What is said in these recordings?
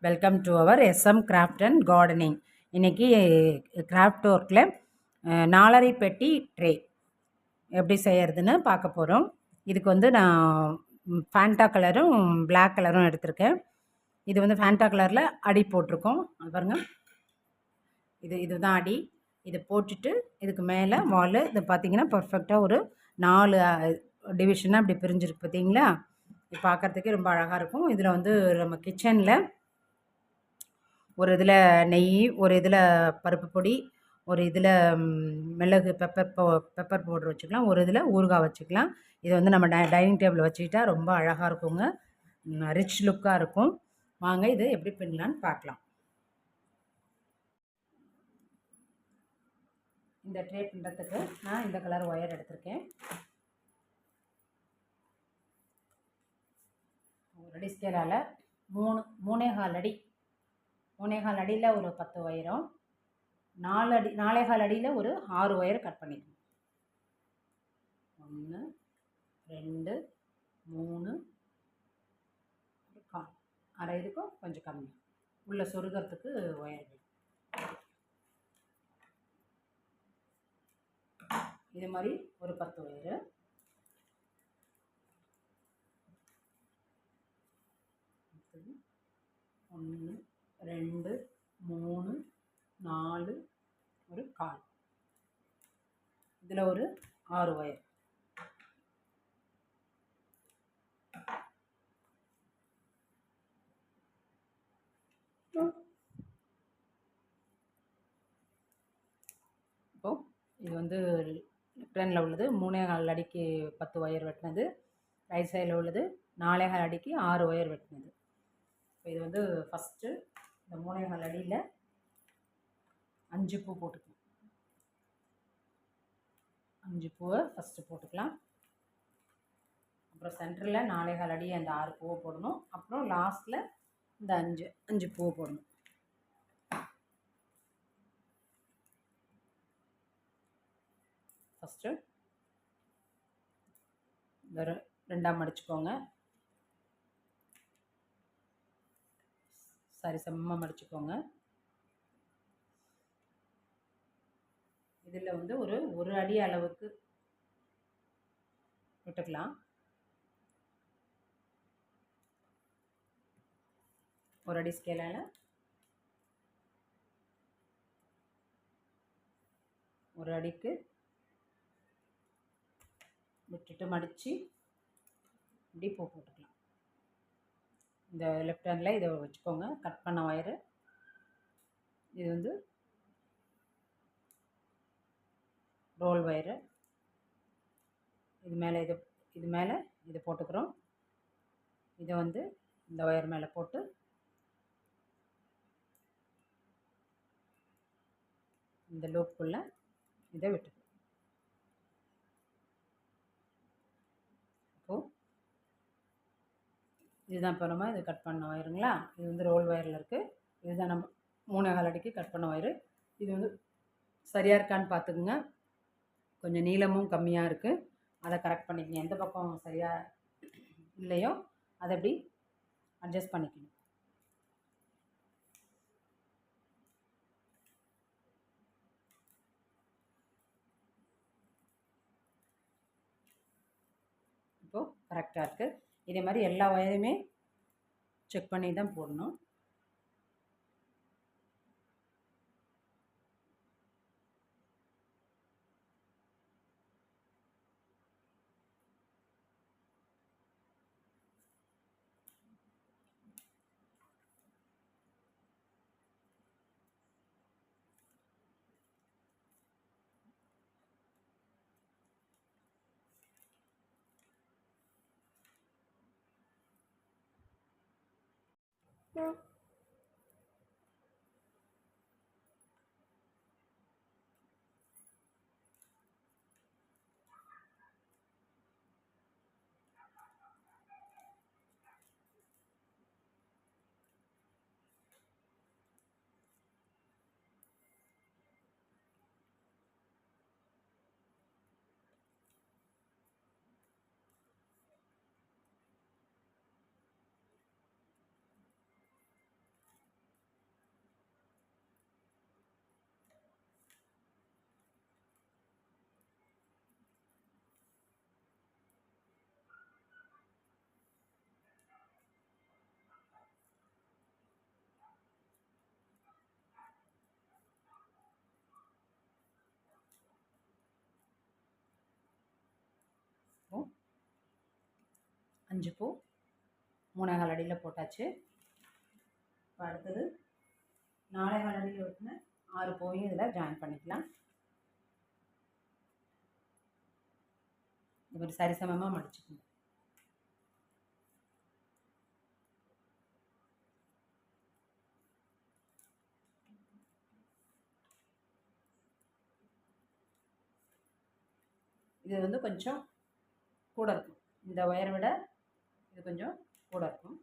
Welcome to our SM craft and gardening. இன்றைக்கி craft ஒர்க்கில் 4.5 பெட்டி ட்ரே எப்படி செய்கிறதுன்னு பார்க்க போகிறோம். இதுக்கு வந்து நான் ஃபேண்டா கலரும் பிளாக் கலரும் எடுத்திருக்கேன். இது வந்து ஃபேண்டா கலரில் அடி போட்டிருக்கோம். அது பாருங்கள், இதுதான் அடி. இது போட்டுட்டு இதுக்கு மேலே வால் இது பார்த்திங்கன்னா பர்ஃபெக்டாக ஒரு 4 டிவிஷனாக இப்படி பிரிஞ்சிருக்கு பார்த்தீங்களா. இது பார்க்குறதுக்கே ரொம்ப அழகாக இருக்கும். இதில் வந்து நம்ம கிச்சனில் ஒரு இதில் நெய், ஒரு இதில் பருப்பு பொடி, ஒரு இதில் மிளகு பெப்பர் பவுடர் வச்சுக்கலாம், ஒரு இதில் ஊறுகாய் வச்சுக்கலாம். இதை வந்து நம்ம டைனிங் டேபிள் வச்சுக்கிட்டா ரொம்ப அழகாக இருக்குங்க, ரிச் லுக்காக இருக்கும். வாங்க இது எப்படி பின்னலான்னு பார்க்கலாம். இந்த ட்ரே பின்னுறதுக்கு நான் இந்த கலர் ஒயர் எடுத்திருக்கேன். ஒரு அடி ஸ்கேலால் 3.25 அடி, 3.25 அடியில் ஒரு 10 ஒயரும், 4.25 அடியில் ஒரு 6 ஒயர் கட் பண்ணிக்கணும். 1 2 3 கால், அரை இதுக்கும் கொஞ்சம் கம்மி உள்ள சொருகிறதுக்கு ஒயர். இது மாதிரி ஒரு 10 ஒயரு. ஒன்று 2 3 4 ஒரு கால், இதில் ஒரு 6 ஒயர். இப்போது இது வந்து லெஃப்ட் ஹேண்டில் உள்ளது 3.25 அடிக்கு 10 ஒயர் வெட்டினது, ரைட் சைடில் உள்ளது 4.25 அடிக்கு 6 ஒயர் வெட்டினது. இப்போ இது வந்து ஃபஸ்ட்டு இந்த 3.25 அடியில் 5 பூ போட்டுக்கலாம். 5 பூவை ஃபஸ்ட்டு போட்டுக்கலாம். அப்புறம் சென்டரில் 4.25 அடி அந்த 6 பூவை போடணும். அப்புறம் லாஸ்ட்டில் இந்த 5 பூவை போடணும். ஃபஸ்ட்டு இந்த 2ஆக மடிச்சுக்கோங்க, சரி செம்ம மடிச்சுக்கோங்க. இதில் வந்து ஒரு அடி அளவுக்கு விட்டுக்கலாம். ஒரு அடி ஸ்கேலால் ஒரு அடிக்கு விட்டுட்டு மடித்து இப்படி பூ போட்டுக்கலாம். இந்த லெஃப்ட் ஹேண்டில் இதை வச்சுக்கோங்க, கட் பண்ண ஒயரு. இது வந்து ரோல் ஒயரு. இது மேலே இதை போட்டுக்கிறோம். இதை வந்து இந்த ஒயர் மேலே போட்டு இந்த லூப்புக்குள்ளே இதை விட்டுக்கிறோம். இப்போது இதுதான் இப்போ நம்ம இது கட் பண்ண ஒயருங்களா. இது வந்து ரோல் ஒயரில் இருக்குது. இதுதான் நம்ம 3.25 அடிக்கு கட் பண்ண ஒயரு. இது வந்து சரியாக இருக்கான்னு பார்த்துக்குங்க. கொஞ்சம் நீளமும் கம்மியாக இருக்குது, அதை கரெக்ட் பண்ணிக்கங்க. எந்த பக்கம் சரியாக இல்லையோ அதை எப்படி அட்ஜஸ்ட் பண்ணிக்கணும். இப்போது கரெக்டாக இருக்குது. இதே மாதிரி எல்லா ஒயரையுமே செக் பண்ணி தான் போடணும். 5 பூ 3/4 அடியில் போட்டாச்சு. இப்போ அடுத்தது 4/4 அடியில் வெட்டின 6 பூவையும் இதில் ஜாயின் பண்ணிக்கலாம். இந்த மாதிரி சரிசமமாக மடிச்சுக்கணும். இது வந்து கொஞ்சம் கூட இருக்கும், இந்த ஒயரை விட இது கொஞ்சம் கூட இருக்கும்.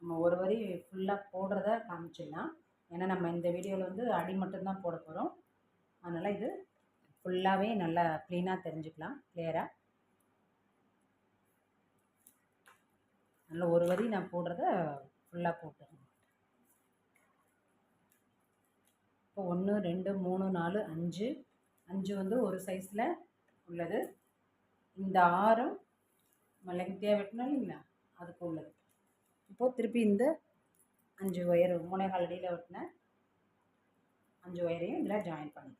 நம்ம ஒரு வரி ஃபுல்லாக போடுறத காமிச்சிடலாம். ஏன்னா நம்ம இந்த வீடியோவில் வந்து அடி மட்டும்தான் போட போகிறோம். அதனால் இது ஃபுல்லாகவே நல்லா க்ளீனாக தெரிஞ்சுக்கலாம், கிளியராக. நல்லா ஒரு வரி நான் போடுறத ஃபுல்லாக போட்டுருங்க. இப்போ 1 2 3 4 5 5 வந்து ஒரு சைஸில் உள்ளது. இந்த 6ம் நம்ம லெங்க்த்தியாக வெட்டணும் இல்லைங்களா, அதுக்கு உள்ளது. இப்போது திருப்பி இந்த 5 ஒயர் 3/4 அடியில் வெட்டின 5 ஒயரையும் இதில் ஜாயின் பண்ணிக்கலாம்.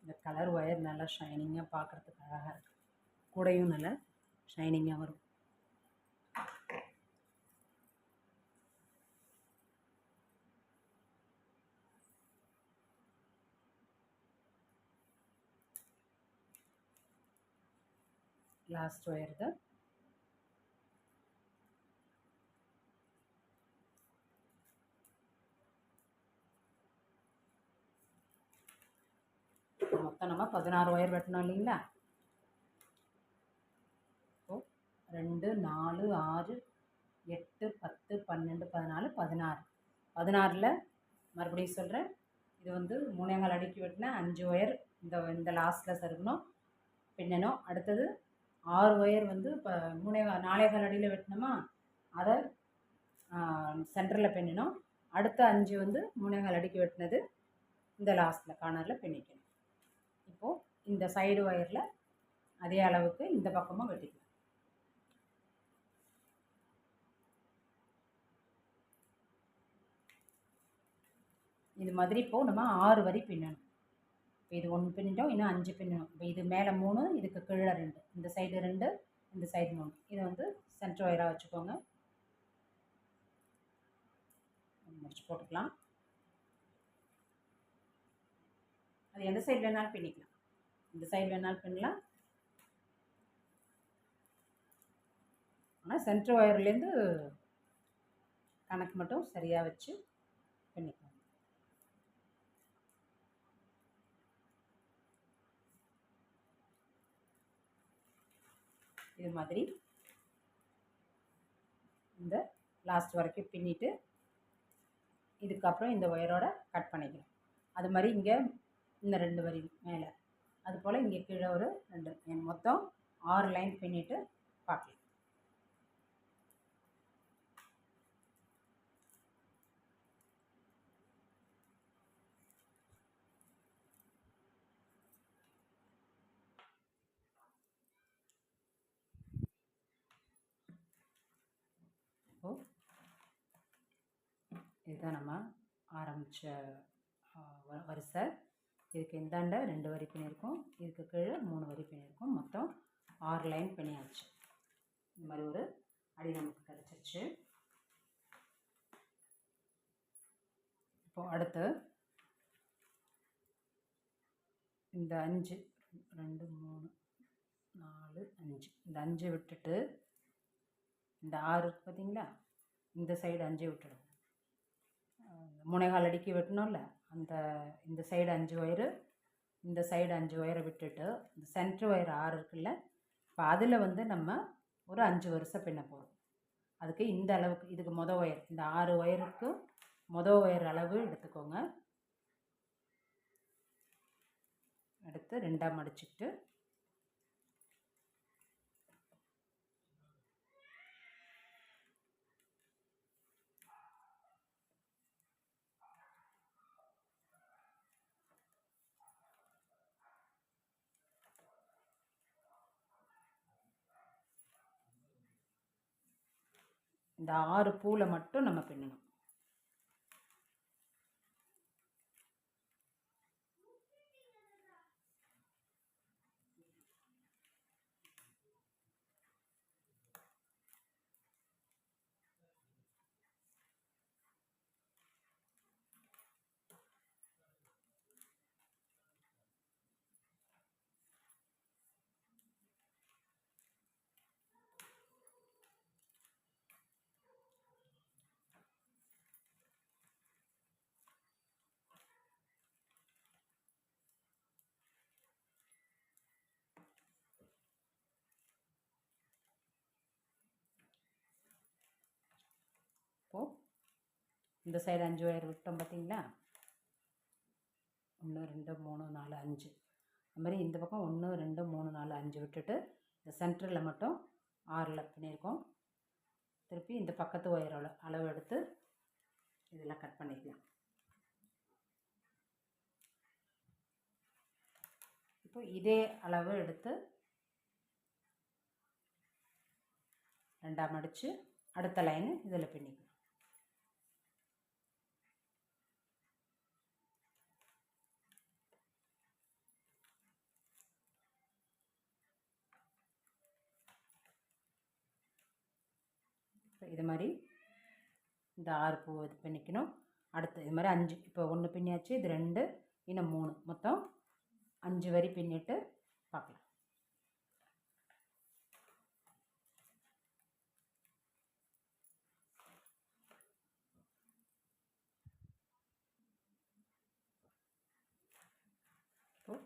இந்த கலர் ஒயர் நல்லா ஷைனிங்காக பார்க்குறதுக்கு அழகாக இருக்குது. கூடையும் நல்லா ஷைனிங்காக வரும். லாஸ்ட் ஒயர் தான். மொத்தம் நம்ம 16 ஒயர் வெட்டணும் இல்லைங்களா. இப்போ 2 4 6 8 10 12 14 16 16ல் மறுபடியும் சொல்கிறேன், இது வந்து 3/4 அடிக்கு வெட்டினா 5 ஒயர் இந்த லாஸ்ட்டில் சருகணும், பின்னணும். அடுத்தது 6 ஒயர் வந்து இப்போ 4/4 அடியில் வெட்டினோமா, அதை சென்டரில் பின்னணும். அடுத்த 5 வந்து 3/4 அடிக்கு வெட்டினது இந்த லாஸ்ட்டில் கார்னரில் பின்னிக்கணும். இப்போது இந்த சைடு ஒயரில் அதே அளவுக்கு இந்த பக்கமும் வெட்டிக்கலாம். இது மாதிரி இப்போது நம்ம 6 வரி பின்னணும். இப்போ இது 1 பின்னிட்டோம், இன்னும் 5 பின்னணும். இப்போ இது மேலே 3, இதுக்கு கீழே 2, இந்த சைடு 2, இந்த சைடு 3. இதை வந்து சென்டர் ஒயராக வச்சுக்கோங்க. முடிச்சு போட்டுக்கலாம். அது எந்த சைடு வேணாலும் பின்னிக்கலாம். இந்த சைடு வேணாலும் பின்னலாம். ஆனால் சென்டர் ஒயர்லேருந்து கணக்கு மட்டும் சரியாக வச்சு பின்னிக்கலாம். இது மாதிரி இந்த லாஸ்ட் வரைக்கும் பின்னிட்டு இதுக்கப்புறம் இந்த ஒயரோட கட் பண்ணிக்கணும். அது மாதிரி இங்கே இந்த 2 வரி மேலே, அது போல் இங்கே கீழே ஒரு 2, மொத்தம் 6 லைன் பின்னிட்டு பார்க்கலாம். இதுதான் நம்ம ஆரம்பித்த வரிசை. இதுக்கு இந்தாண்ட 2 வரி பின்னிருக்கோம், இதுக்கு கீழே 3 வரி பின்னிருக்கோம். மொத்தம் 6 லைன் பின்னியாச்சு. இந்த மாதிரி ஒரு அடி நமக்கு கிடச்சிருச்சு. இப்போது அடுத்து இந்த 5, 2, 3, 4, 5, இந்த 5 விட்டுட்டு இந்த 6 இருக்குது பார்த்தீங்களா, இந்த சைடு 5 விட்டுடுங்க. 3/4 அடிக்கு வெட்டணும்ல, இந்த சைடு 5 ஒயரு, இந்த சைடு 5 ஒயரை விட்டுட்டு இந்த சென்ட்ரு ஒயர் 6 இருக்குல்ல, இப்போ அதில் வந்து நம்ம ஒரு 5 வரிசை பின்ன போகிறோம். அதுக்கு இந்த அளவுக்கு, இதுக்கு ஒயர், இந்த 6 ஒயருக்கு ஒயர் அளவு எடுத்துக்கோங்க. எடுத்து 2ஆக மடிச்சுக்கிட்டு இந்த 6 பூவில் மட்டும் நம்ம பின்னணும். இப்போது இந்த சைடு 5 ஒயர் விட்டோம் பார்த்தீங்களா, 1 2 3 4 5. அது மாதிரி இந்த பக்கம் 1 2 3 4 5 விட்டுட்டு இந்த சென்டரில் மட்டும் 6 பின்னியிருக்கோம். திருப்பி இந்த பக்கத்து ஒயரோட அளவு எடுத்து இதெல்லாம் கட் பண்ணிக்கலாம். இப்போ இதே அளவு எடுத்து 2ஆக மடித்து அடுத்த லைனு இதில் பின்னிக்கலாம். இது மாதிரி இந்த 6 பூ இது பின்னிக்கணும். அடுத்து இது மாதிரி 5, இப்போ 1 பின்னியாச்சு, இது 2, இன்னும் 3, மொத்தம் 5 வரி பின்னிட்டு பார்க்கலாம். இப்போ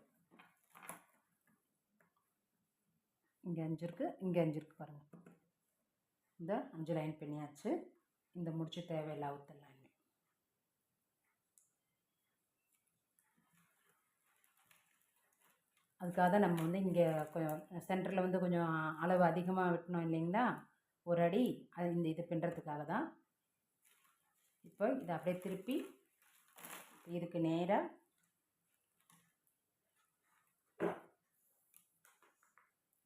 இங்கே 5 இருக்குது, இங்கே 5 இருக்குது பாருங்கள். இந்த 5 லைன் பின்னியாச்சு. இந்த முடிச்சு தேவையில்லை அவுத்தலாம். அதுக்காக தான் நம்ம வந்து இங்கே கொஞ்சம் சென்டரில் வந்து கொஞ்சம் அளவு அதிகமாக வெட்டணும் இல்லைங்களா, ஒரு அடி. அது இந்த இது பின்னுறதுக்காக தான். இப்போ இதை அப்படியே திருப்பி இதுக்கு நேராக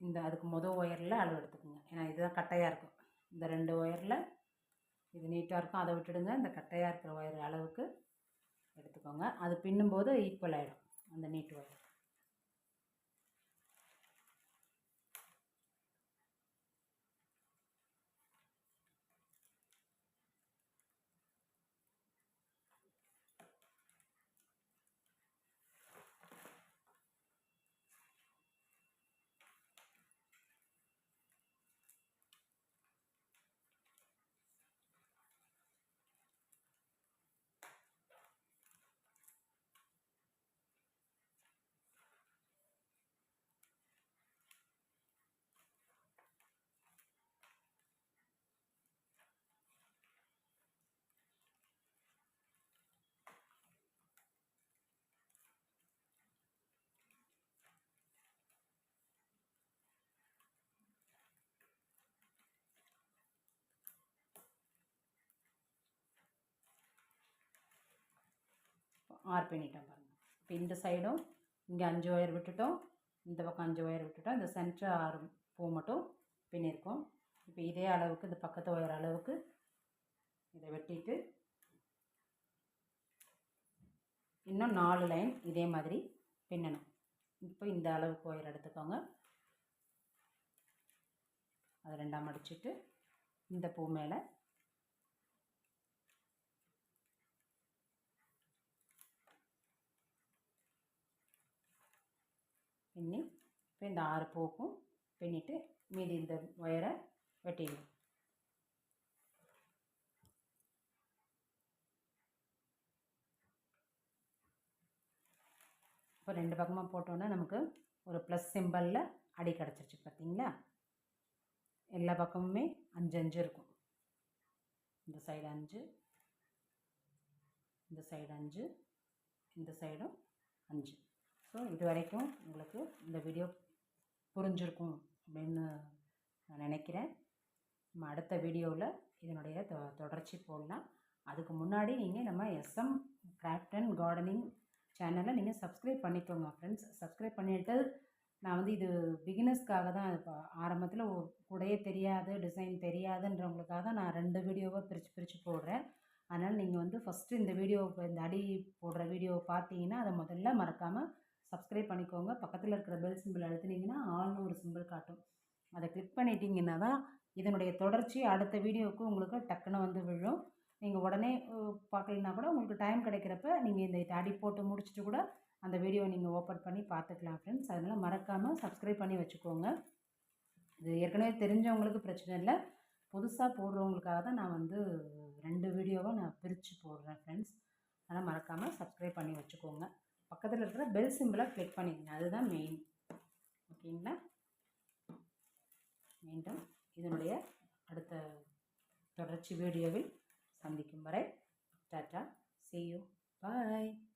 இந்த அதுக்கு ஒயரில் அளவு எடுத்துக்கோங்க. ஏன்னா இதுதான் கட்டையாக இருக்கும். இந்த 2 ஒயரில் இது நீட்டாக இருக்கும், அதை விட்டுடுங்க. இந்த கட்டையாக இருக்கிற ஒயர் அளவுக்கு எடுத்துக்கோங்க. அது பின்னும்போது ஈக்குவல் ஆகிடும். அந்த நீட் ஒயர். ஆர் பண்ணிட்டோம் பாருங்கள். இப்போ இந்த சைடும் இங்கே 5 ஒயர் விட்டுட்டோம், இந்த பக்கம் 5 ஒயர் விட்டுட்டோம், இந்த சென்டர் 6 பூ மட்டும் பின்னிருக்கோம். இப்போ இதே அளவுக்கு இந்த பக்கத்து ஒயர் அளவுக்கு இதை வெட்டிட்டு இன்னும் 4 லைன் இதே மாதிரி பின்னணும். இப்போ இந்த அளவுக்கு ஒயர் எடுத்துக்கோங்க, அதை 2ஆக மடிச்சுட்டு இந்த பூ மேலே பின்னி இப்போ இந்த 6 பூக்கும் பின்னிட்டு மீதி இந்த ஒயரை வெட்டிடணும். இப்போ 2 பக்கமாக போட்டோன்னா நமக்கு ஒரு ப்ளஸ் சிம்பலில் அடி கிடச்சிருச்சு பார்த்தீங்களா. எல்லா பக்கமுமே 5 5 இருக்கும். இந்த சைடு 5, இந்த சைடு 5, இந்த சைடும் 5. ஸோ இது வரைக்கும் உங்களுக்கு இந்த வீடியோ புரிஞ்சிருக்கும் அப்படின்னு நான் நினைக்கிறேன். நம்ம அடுத்த வீடியோவில் இதனுடைய தொடர்ச்சி போடலாம். அதுக்கு முன்னாடி நீங்கள் நம்ம எஸ்எம் கிராஃப்ட் அண்ட் கார்டனிங் சேனலை நீங்கள் சப்ஸ்கிரைப் பண்ணிக்கோங்க ஃப்ரெண்ட்ஸ். சப்ஸ்கிரைப் பண்ணிவிட்டு நான் வந்து இது பிகினர்ஸ்க்காக தான், இப்போ ஆரம்பத்தில் கூடயே தெரியாது, டிசைன் தெரியாதுன்றவங்களுக்காக தான் நான் 2 வீடியோவை பிரித்து போடுறேன். அதனால் நீங்கள் வந்து ஃபஸ்ட்டு இந்த வீடியோ, இந்த அடி போடுற வீடியோவை பார்த்தீங்கன்னா அதை முதல்ல மறக்காமல் சப்ஸ்கிரைப் பண்ணிக்கோங்க. பக்கத்தில் இருக்கிற பெல் சிம்பிள் அழுத்தினீங்கன்னா ஆல்னு ஒரு சிம்பிள் காட்டும், அதை கிளிக் பண்ணிட்டீங்கன்னா தான் இதனுடைய தொடர்ச்சி அடுத்த வீடியோவுக்கு உங்களுக்கு டக்குன்னு வந்து விழும். நீங்கள் உடனே பார்க்கலனா கூட உங்களுக்கு டைம் கிடைக்கிறப்ப நீங்கள் இந்த அடி போட்டு முடிச்சுட்டு கூட அந்த வீடியோவை நீங்கள் ஓப்பன் பண்ணி பார்த்துக்கலாம் ஃப்ரெண்ட்ஸ். அதனால் மறக்காமல் சப்ஸ்கிரைப் பண்ணி வச்சுக்கோங்க. இது ஏற்கனவே தெரிஞ்சவங்களுக்கு பிரச்சனை இல்லை, புதுசாக போடுறவங்களுக்காக தான் நான் வந்து 2 வீடியோவை நான் பிரித்து போடுறேன் ஃப்ரெண்ட்ஸ். அதனால் மறக்காமல் சப்ஸ்கிரைப் பண்ணி வச்சுக்கோங்க. பக்கத்தில் இருக்கிற பெல் சிம்பிளை கிளிக் பண்ணிக்கங்க, அதுதான் மெயின். ஓகேங்களா. மீண்டும் இதனுடைய அடுத்த தொடர்ச்சி வீடியோவில் சந்திக்கும் வரை டாட்டா, see you, bye.